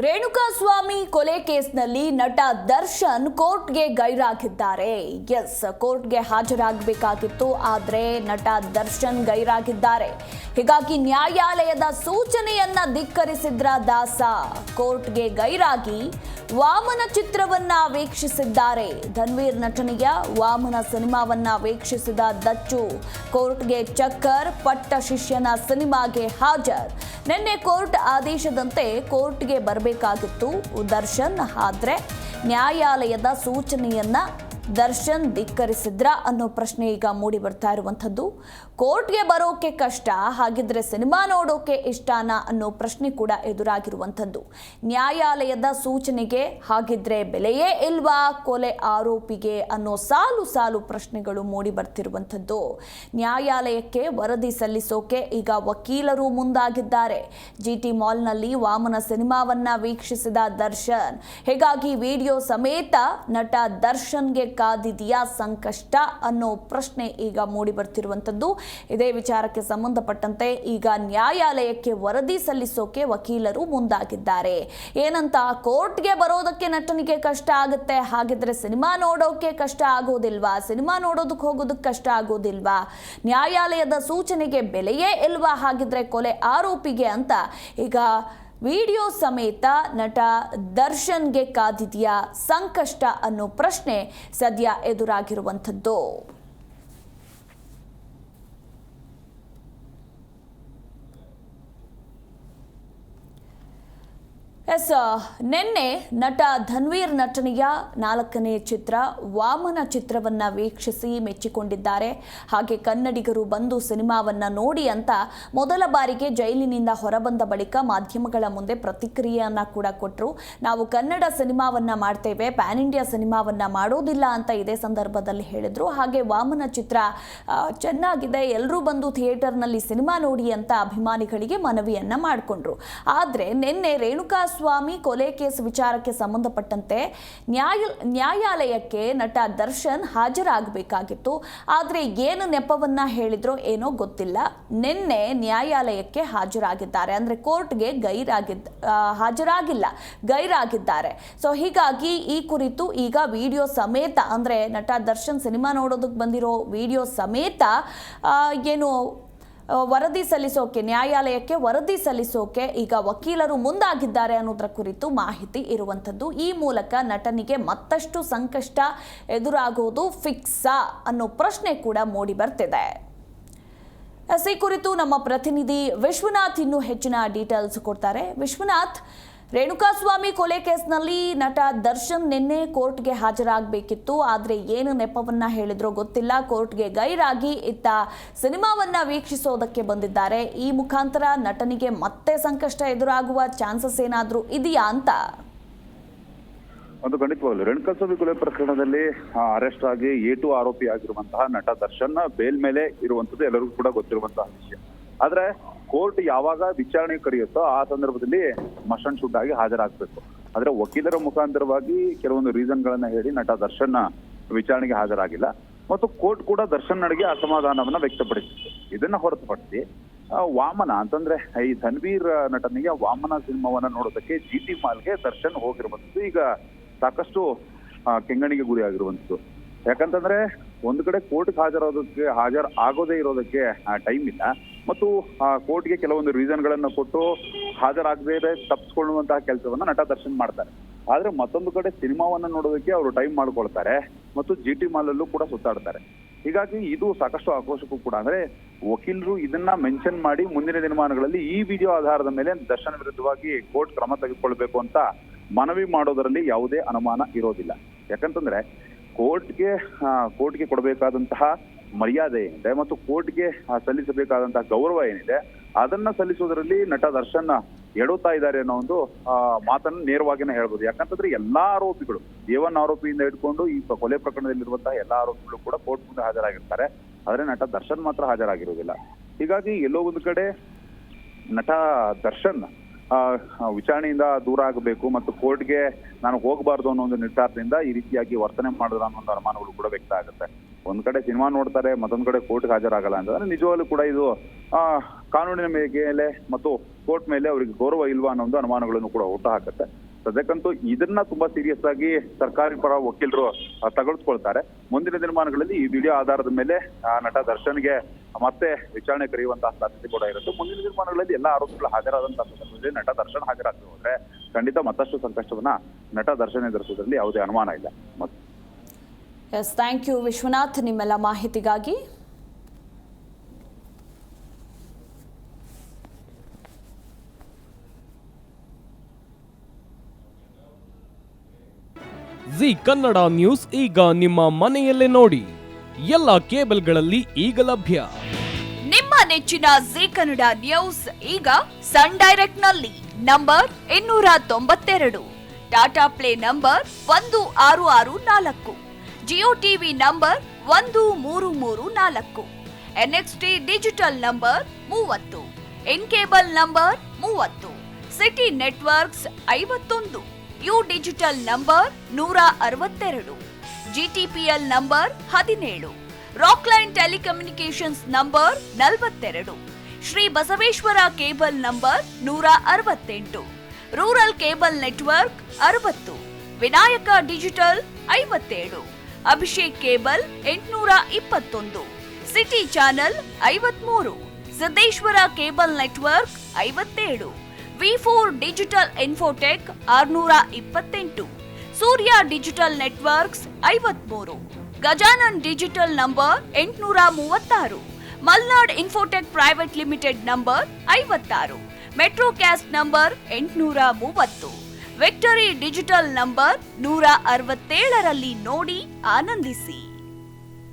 ರೇಣುಕಾಸ್ವಾಮಿ ಕೊಲೆ ಕೇಸ್ನಲ್ಲಿ ನಟ ದರ್ಶನ್ ಕೋರ್ಟ್ಗೆ ಗೈರಾಗಿದ್ದಾರೆ. ಎಸ್, ಕೋರ್ಟ್ಗೆ ಹಾಜರಾಗಬೇಕಾಗಿತ್ತು, ಆದರೆ ನಟ ದರ್ಶನ್ ಗೈರಾಗಿದ್ದಾರೆ. ಹೀಗಾಗಿ ನ್ಯಾಯಾಲಯದ ಸೂಚನೆಯನ್ನ ಧಿಕ್ಕರಿಸಿದ್ರ ದಾಸ ಕೋರ್ಟ್ಗೆ ಗೈರಾಗಿ ವಾಮನ ಚಿತ್ರವನ್ನ ವೀಕ್ಷಿಸಿದ್ದಾರೆ. ಧನ್ವೀರ್ ನಟನೆಯ ವಾಮನ ಸಿನಿಮಾವನ್ನ ವೀಕ್ಷಿಸಿದ ದಚ್ಚು ಕೋರ್ಟ್ಗೆ ಚಕ್ಕರ್, ಪಟ್ಟ ಶಿಷ್ಯನ ಸಿನಿಮಾಗೆ ಹಾಜರ್. ನಿನ್ನೆ ಕೋರ್ಟ್ ಆದೇಶದಂತೆ ಕೋರ್ಟ್ಗೆ ಬರಬೇಕಾಗಿತ್ತು ದರ್ಶನ್, ಆದ್ರೆ ನ್ಯಾಯಾಲಯದ ಸೂಚನೆಯನ್ನ ದರ್ಶನ್ ಧಿಕ್ಕರಿಸಿದ್ರ ಅನ್ನೋ ಪ್ರಶ್ನೆ ಈಗ ಮೂಡಿ ಬರ್ತಾ ಇರುವಂಥದ್ದು. ಕೋರ್ಟ್ಗೆ ಬರೋಕೆ ಕಷ್ಟ, ಹಾಗಿದ್ರೆ ಸಿನಿಮಾ ನೋಡೋಕೆ ಇಷ್ಟನಾ ಅನ್ನೋ ಪ್ರಶ್ನೆ ಕೂಡ ಎದುರಾಗಿರುವಂಥದ್ದು. ನ್ಯಾಯಾಲಯದ ಸೂಚನೆಗೆ ಹಾಗಿದ್ರೆ ಬೆಲೆಯೇ ಇಲ್ವಾ ಕೊಲೆ ಆರೋಪಿಗೆ ಅನ್ನೋ ಸಾಲು ಸಾಲು ಪ್ರಶ್ನೆಗಳು ಮೂಡಿ ಬರ್ತಿರುವಂಥದ್ದು. ನ್ಯಾಯಾಲಯಕ್ಕೆ ವರದಿ ಸಲ್ಲಿಸೋಕೆ ಈಗ ವಕೀಲರು ಮುಂದಾಗಿದ್ದಾರೆ. GT ಮಾಲ್ನಲ್ಲಿ ವಾಮನ ಸಿನಿಮಾವನ್ನ ವೀಕ್ಷಿಸಿದ ದರ್ಶನ್, ಹೀಗಾಗಿ ವಿಡಿಯೋ ಸಮೇತ ನಟ ದರ್ಶನ್ಗೆ ಕಾದಿದೆಯಾ ಸಂಕಷ್ಟ ಅನ್ನೋ ಪ್ರಶ್ನೆ ಈಗ ಮೂಡಿ ಬರ್ತಿರುವಂಥದ್ದು. ಇದೇ ವಿಚಾರಕ್ಕೆ ಸಂಬಂಧಪಟ್ಟಂತೆ ಈಗ ನ್ಯಾಯಾಲಯಕ್ಕೆ ವರದಿ ಸಲ್ಲಿಸೋಕೆ ವಕೀಲರು ಮುಂದಾಗಿದ್ದಾರೆ. ಏನಂತ, ಕೋರ್ಟ್ಗೆ ಬರೋದಕ್ಕೆ ನಟನಿಗೆ ಕಷ್ಟ ಆಗುತ್ತೆ, ಹಾಗಿದ್ರೆ ಸಿನಿಮಾ ನೋಡೋಕೆ ಕಷ್ಟ ಆಗೋದಿಲ್ವಾ, ಸಿನಿಮಾ ನೋಡೋದಕ್ಕೆ ಹೋಗೋದಕ್ಕೆ ಕಷ್ಟ ಆಗೋದಿಲ್ವಾ, ನ್ಯಾಯಾಲಯದ ಸೂಚನೆಗೆ ಬೆಲೆಯೇ ಇಲ್ವಾ ಹಾಗಿದ್ರೆ ಕೊಲೆ ಆರೋಪಿಗೆ ಅಂತ ಈಗ ವಿಡಿಯೋ ಸಮೇತ ನಟ ದರ್ಶನ್ಗೆ ಕಾದಿದೆಯಾ ಸಂಕಷ್ಟ ಅನ್ನೋ ಪ್ರಶ್ನೆ ಸದ್ಯ ಎದುರಾಗಿರುವಂಥದ್ದು. ನಿನ್ನೆ ನಟ ಧನ್ವೀರ್ ನಟನೆಯ 4ನೇ ಚಿತ್ರ ವಾಮನ ಚಿತ್ರವನ್ನ ವೀಕ್ಷಿಸಿ ಮೆಚ್ಚಿಕೊಂಡಿದ್ದಾರೆ. ಹಾಗೆ ಕನ್ನಡಿಗರು ಬಂದು ಸಿನಿಮಾವನ್ನ ನೋಡಿ ಅಂತ ಮೊದಲ ಬಾರಿಗೆ ಜೈಲಿನಿಂದ ಹೊರಬಂದ ಬಳಿಕ ಮಾಧ್ಯಮಗಳ ಮುಂದೆ ಪ್ರತಿಕ್ರಿಯೆಯನ್ನ ಕೂಡ ಕೊಟ್ಟರು. ನಾವು ಕನ್ನಡ ಸಿನಿಮಾವನ್ನ ಮಾಡ್ತೇವೆ, ಪ್ಯಾನ್ ಇಂಡಿಯಾ ಸಿನಿಮಾವನ್ನ ಮಾಡೋದಿಲ್ಲ ಅಂತ ಇದೇ ಸಂದರ್ಭದಲ್ಲಿ ಹೇಳಿದ್ರು. ಹಾಗೆ ವಾಮನ ಚಿತ್ರ ಚೆನ್ನಾಗಿದೆ, ಎಲ್ಲರೂ ಬಂದು ಥಿಯೇಟರ್ನಲ್ಲಿ ಸಿನಿಮಾ ನೋಡಿ ಅಂತ ಅಭಿಮಾನಿಗಳಿಗೆ ಮನವಿಯನ್ನ ಮಾಡಿಕೊಂಡ್ರು. ಆದ್ರೆ ನಿನ್ನೆ ರೇಣುಕಾಸ್ವಾಮಿ ಕೊಲೆ ಕೇಸ್ ವಿಚಾರಕ್ಕೆ ಸಂಬಂಧಪಟ್ಟಂತೆ ನ್ಯಾಯಾಲಯಕ್ಕೆ ನಟ ದರ್ಶನ್ ಹಾಜರಾಗಬೇಕಾಗಿತ್ತು. ಆದ್ರೆ ಏನು ನೆಪವನ್ನ ಹೇಳಿದ್ರೋ ಏನೋ ಗೊತ್ತಿಲ್ಲ, ನಿನ್ನೆ ನ್ಯಾಯಾಲಯಕ್ಕೆ ಹಾಜರಾಗಿದ್ದಾರೆ. ಅಂದ್ರೆ ಕೋರ್ಟ್ಗೆ ಗೈರಾಗಿದ್ದಾರೆ. ಸೊ ಹೀಗಾಗಿ ಈ ಕುರಿತು ಈಗ ವಿಡಿಯೋ ಸಮೇತ, ಅಂದ್ರೆ ನಟ ದರ್ಶನ್ ಸಿನಿಮಾ ನೋಡೋದಕ್ಕೆ ಬಂದಿರೋ ವಿಡಿಯೋ ಸಮೇತ ಏನು ವರದಿ ಸಲ್ಲಿಸೋಕೆ, ನ್ಯಾಯಾಲಯಕ್ಕೆ ವರದಿ ಸಲ್ಲಿಸೋಕೆ ಈಗ ವಕೀಲರು ಮುಂದಾಗಿದ್ದಾರೆ ಅನ್ನೋದರ ಕುರಿತು ಮಾಹಿತಿ ಇರುವಂಥದ್ದು. ಈ ಮೂಲಕ ನಟನಿಗೆ ಮತ್ತಷ್ಟು ಸಂಕಷ್ಟ ಎದುರಾಗೋದು ಫಿಕ್ಸಾ ಅನ್ನೋ ಪ್ರಶ್ನೆ ಕೂಡ ಮೂಡಿ ಬರ್ತಿದೆ. ಈ ಕುರಿತು ನಮ್ಮ ಪ್ರತಿನಿಧಿ ವಿಶ್ವನಾಥ್ ಇನ್ನೂ ಹೆಚ್ಚಿನ ಡೀಟೇಲ್ಸ್ ಕೊಡ್ತಾರೆ. ವಿಶ್ವನಾಥ್, ರೇಣುಕಾಸ್ವಾಮಿ ಕೊಲೆ ಕೇಸ್ನಲ್ಲಿ ನಟ ದರ್ಶನ್ ನಿನ್ನೆ ಕೋರ್ಟ್ಗೆ ಹಾಜರಾಗಬೇಕಿತ್ತು, ಆದರೆ ಏನು ನೆಪವನ್ನ ಹೇಳಿದ್ರೋ ಗೊತ್ತಿಲ್ಲ, ಕೋರ್ಟ್ಗೆ ಗೈರಾಗಿ ಇತ್ತ ಸಿನಿಮಾವನ್ನ ವೀಕ್ಷಿಸೋದಕ್ಕೆ ಬಂದಿದ್ದಾರೆ. ಈ ಮುಖಾಂತರ ನಟನಿಗೆ ಮತ್ತೆ ಸಂಕಷ್ಟ ಎದುರಾಗುವ ಚಾನ್ಸಸ್ ಏನಾದರೂ ಇದೆಯಾ ಅಂತ? ಒಂದು ಖಂಡಿತವಾಗಲು ರೇಣುಕಾಸ್ವಾಮಿ ಕೊಲೆ ಪ್ರಕರಣದಲ್ಲಿ ಅರೆಸ್ಟ್ ಆಗಿ A2 ಆರೋಪಿ ಆಗಿರುವಂತಹ ನಟ ದರ್ಶನ್ ಬೇಲ್ ಮೇಲೆ ಇರುವಂತದ್ದು ಎಲ್ಲರಿಗೂ ಕೂಡ ಗೊತ್ತಿರುವಂತಹ ವಿಷಯ. ಆದ್ರೆ ಕೋರ್ಟ್ ಯಾವಾಗ ವಿಚಾರಣೆ ಕರೆಯುತ್ತೋ ಆ ಸಂದರ್ಭದಲ್ಲಿ ಮಸ್ಟ್ ಶುಡ್ ಆಗಿ ಹಾಜರಾಗಬೇಕು. ಆದ್ರೆ ವಕೀಲರ ಮುಖಾಂತರವಾಗಿ ಕೆಲವೊಂದು ರೀಸನ್ ಗಳನ್ನ ಹೇಳಿ ನಟ ದರ್ಶನ್ ವಿಚಾರಣೆಗೆ ಹಾಜರಾಗಿಲ್ಲ ಮತ್ತು ಕೋರ್ಟ್ ಕೂಡ ದರ್ಶನ್ ನಡೆಗೆ ಅಸಮಾಧಾನವನ್ನ ವ್ಯಕ್ತಪಡಿಸಿತ್ತು. ಇದನ್ನ ಹೊರತುಪಡಿಸಿ ವಾಮನ ಅಂತಂದ್ರೆ ಈ ಧನ್ವೀರ್ ನಟನಿಗೆ ವಾಮನ ಸಿನಿಮಾವನ್ನ ನೋಡೋದಕ್ಕೆ GT ಮಾಲ್ಗೆ ದರ್ಶನ್ ಹೋಗಿರುವಂತದ್ದು ಈಗ ಸಾಕಷ್ಟು ಕೆಂಗಣಿಗೆ ಗುರಿ ಆಗಿರುವಂತದ್ದು. ಯಾಕಂತಂದ್ರೆ ಒಂದು ಕಡೆ ಕೋರ್ಟ್ಗೆ ಆಗೋದೇ ಇರೋದಕ್ಕೆ ಟೈಮ್ ಇಲ್ಲ ಮತ್ತು ಕೋರ್ಟ್ಗೆ ಕೆಲವೊಂದು ರೀಸನ್ ಗಳನ್ನ ಕೊಟ್ಟು ಹಾಜರಾಗದೇ ತಪ್ಪಿಸ್ಕೊಳ್ಳುವಂತಹ ಕೆಲಸವನ್ನ ನಟ ದರ್ಶನ್ ಮಾಡ್ತಾರೆ. ಆದ್ರೆ ಮತ್ತೊಂದು ಕಡೆ ಸಿನಿಮಾವನ್ನ ನೋಡೋದಕ್ಕೆ ಅವರು ಟೈಮ್ ಮಾಡ್ಕೊಳ್ತಾರೆ ಮತ್ತು GT ಮಾಲ್ ಅಲ್ಲೂ ಕೂಡ ಸುತ್ತಾಡ್ತಾರೆ. ಹೀಗಾಗಿ ಇದು ಸಾಕಷ್ಟು ಆಕ್ರೋಶಕ್ಕೂ ಕೂಡ, ಅಂದ್ರೆ ವಕೀಲರು ಇದನ್ನ ಮೆನ್ಷನ್ ಮಾಡಿ ಮುಂದಿನ ದಿನಮಾನಗಳಲ್ಲಿ ಈ ವಿಡಿಯೋ ಆಧಾರದ ಮೇಲೆ ದರ್ಶನ್ ವಿರುದ್ಧವಾಗಿ ಕೋರ್ಟ್ ಕ್ರಮ ತೆಗೆದುಕೊಳ್ಬೇಕು ಅಂತ ಮನವಿ ಮಾಡೋದರಲ್ಲಿ ಯಾವುದೇ ಅನುಮಾನ ಇರೋದಿಲ್ಲ. ಯಾಕಂತಂದ್ರೆ ಕೋರ್ಟ್ಗೆ ಕೊಡಬೇಕಾದಂತಹ ಮರ್ಯಾದೆ ಏನಿದೆ ಮತ್ತು ಕೋರ್ಟ್ಗೆ ಸಲ್ಲಿಸಬೇಕಾದಂತಹ ಗೌರವ ಏನಿದೆ ಅದನ್ನ ಸಲ್ಲಿಸೋದ್ರಲ್ಲಿ ನಟ ದರ್ಶನ್ ಎಡುತ್ತಾ ಇದ್ದಾರೆ ಅನ್ನೋ ಒಂದು ಮಾತನ್ನು ನೇರವಾಗಿನೇ ಹೇಳ್ಬೋದು. ಯಾಕಂತಂದ್ರೆ ಎಲ್ಲಾ ಆರೋಪಿಗಳು A1 ಆರೋಪಿಯಿಂದ ಹಿಡ್ಕೊಂಡು ಈ ಕೊಲೆ ಪ್ರಕರಣದಲ್ಲಿರುವಂತಹ ಎಲ್ಲಾ ಆರೋಪಿಗಳು ಕೂಡ ಕೋರ್ಟ್ ಮುಂದೆ ಹಾಜರಾಗಿರ್ತಾರೆ. ಆದ್ರೆ ನಟ ದರ್ಶನ್ ಮಾತ್ರ ಹಾಜರಾಗಿರುವುದಿಲ್ಲ. ಹೀಗಾಗಿ ಎಲ್ಲೋ ಒಂದು ಕಡೆ ನಟ ದರ್ಶನ್ ವಿಚಾರಣೆಯಿಂದ ದೂರ ಆಗಬೇಕು ಮತ್ತು ಕೋರ್ಟ್ಗೆ ನಾನು ಹೋಗಬಾರ್ದು ಅನ್ನೋ ಒಂದು ನಿರ್ಧಾರದಿಂದ ಈ ರೀತಿಯಾಗಿ ವರ್ತನೆ ಮಾಡಿದ್ರ ಅನ್ನೋ ಒಂದು ಅನುಮಾನಗಳು ಕೂಡ ವ್ಯಕ್ತ ಆಗುತ್ತೆ. ಒಂದ್ ಕಡೆ ಸಿನಿಮಾ ನೋಡ್ತಾರೆ, ಮತ್ತೊಂದ್ ಕಡೆ ಕೋರ್ಟ್ಗೆ ಹಾಜರಾಗಲ್ಲ ಅಂತಂದ್ರೆ ನಿಜವಾಗ್ಲೂ ಕೂಡ ಇದು ಕಾನೂನಿನ ಮೇಲೆ ಮತ್ತು ಕೋರ್ಟ್ ಮೇಲೆ ಅವರಿಗೆ ಗೌರವ ಇಲ್ವಾ ಅನ್ನೋ ಒಂದು ಅನುಮಾನಗಳನ್ನು ಕೂಡ ಹುಟ್ಟುಹಾಕುತ್ತೆ. ಸದ್ಯಕ್ಕಂತೂ ಇದನ್ನ ತುಂಬಾ ಸೀರಿಯಸ್ ಆಗಿ ಸರ್ಕಾರಿ ಪರ ವಕೀಲರು ತೆಗೆದುಕೊಳ್ತಾರೆ. ಮುಂದಿನ ದಿನಮಾನಗಳಲ್ಲಿ ಈ ವಿಡಿಯೋ ಆಧಾರದ ಮೇಲೆ ನಟ ದರ್ಶನ್ಗೆ ಮತ್ತೆ ವಿಚಾರಣೆ ಕರೆಯುವಂತಹ ಸಾಧ್ಯತೆ ಕೂಡ ಇರುತ್ತೆ. ಮುಂದಿನ ದಿನಮಾನಗಳಲ್ಲಿ ಎಲ್ಲ ಆರೋಪಿಗಳು ಹಾಜರಾದಂತಹ ಸಂದರ್ಭದಲ್ಲಿ ನಟ ದರ್ಶನ್ ಹಾಜರಾಗದೆ ಹೋದ್ರೆ ಖಂಡಿತ ಮತ್ತಷ್ಟು ಸಂಕಷ್ಟವನ್ನ ನಟ ದರ್ಶನ್ ಎದುರಿಸುವುದರಲ್ಲಿ ಯಾವುದೇ ಅನುಮಾನ ಇಲ್ಲ. ಎಸ್, ಥ್ಯಾಂಕ್ ಯು ವಿಶ್ವನಾಥ್ ನಿಮ್ಮೆಲ್ಲ ಮಾಹಿತಿಗಾಗಿ. ಜಿ ಕನ್ನಡ ನ್ಯೂಸ್ ಈಗ ನಿಮ್ಮ ಮನೆಯಲ್ಲೇ ನೋಡಿ. ಎಲ್ಲ ಕೇಬಲ್ಗಳಲ್ಲಿ ಈಗ ಲಭ್ಯ. ನಿಮ್ಮ ನೆಚ್ಚಿನ ಜಿ ಕನ್ನಡ ನ್ಯೂಸ್ ಈಗ ಸನ್ ಡೈರೆಕ್ಟ್ ನಲ್ಲಿ number 292, Tata play number 1664, Jio TV number 1334, NXT digital number 30, N cable number 30, city networks 51, U digital number 162, GTPL number 17, Rockline telecommunications number 42, Shri Basaveshwara cable number 168, rural cable network 60, Vinayaka digital 57, Abhishek cable 821, city channel 53, Siddeshwara cable network 57, V4 digital Infotech 628, ಸೂರ್ಯ digital networks 53, Gajanan digital number 836, Malnad infotech private limited number 56, Metrocast number 830, victory digital number 167ರಲ್ಲಿ ನೋಡಿ ಆನಂದಿಸಿ.